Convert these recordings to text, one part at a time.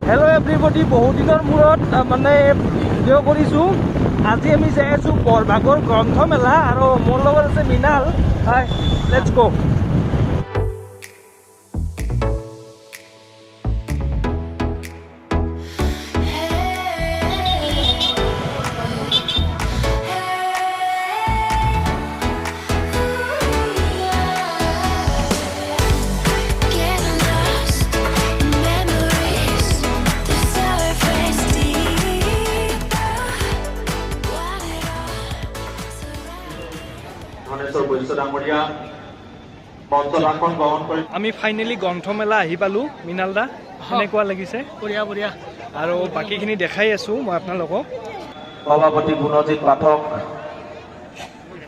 hello everybody बहुत दिनर मूरत माने भिडिओ करिसु আজি আমি যাই আছো বৰভাগৰ গ্ৰন্থমেলা আৰু মোৰ লগত আছে মিনাল হাই লেটস গো আমি ফাইনেলি গ্ৰন্থমেলা আহি পালো মিনাল দা কেনেকুৱা লাগিছে বঢ়িয়া বঢ়িয়া আৰু বাকিখিনি দেখাই আছো মই আপোনালোকক সভাপতি গুণজিৎ পাঠক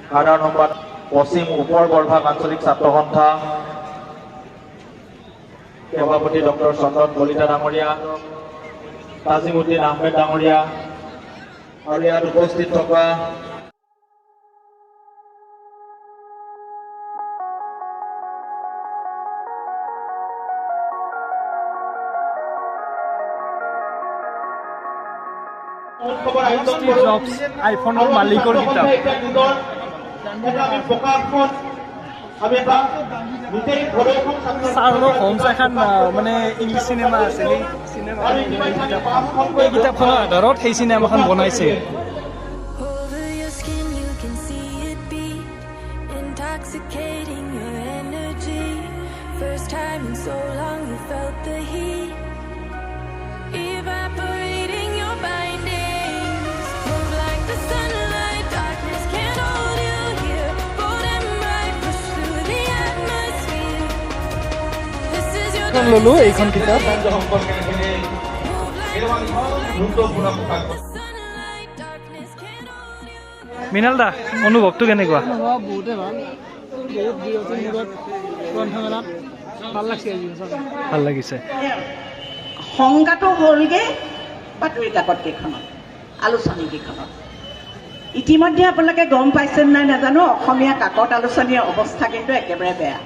সাধাৰণ সম্পাদক পশ্চিম ওপৰ বৰভাগ আঞ্চলিক ছাত্ৰ সন্থা সভাপতি ডক্টৰ চন্দন কলিতা ডাঙৰীয়া তাজিমুদ্দিন আহমেদ ডাঙৰীয়া আৰু ইয়াত উপস্থিত থকা আইফোনৰ মালিকৰ কিতাপ চাৰ্লক হোমছ এখন মানে ইংলিছ চিনেমা আছে সেই চিনেমা এই কিতাপখনৰ আধাৰত সেই চিনেমাখন বনাইছে ললো এইখন কিতাপ মিনাল দা অনুভৱটো কেনেকুৱা বহুতে ভাল বহুত বিৰতিৰ মূৰত গ্ৰন্থমেলাত ভাল লাগিছে ভাল লাগিছে সংজ্ঞাটো হ'লগৈ বাতৰি কাকত কেইখনত আলোচনী কেইখনত ইতিমধ্যে আপোনালোকে গম পাইছে নাই নাজানো অসমীয়া কাকত আলোচনীৰ অৱস্থা কিন্তু একেবাৰে বেয়া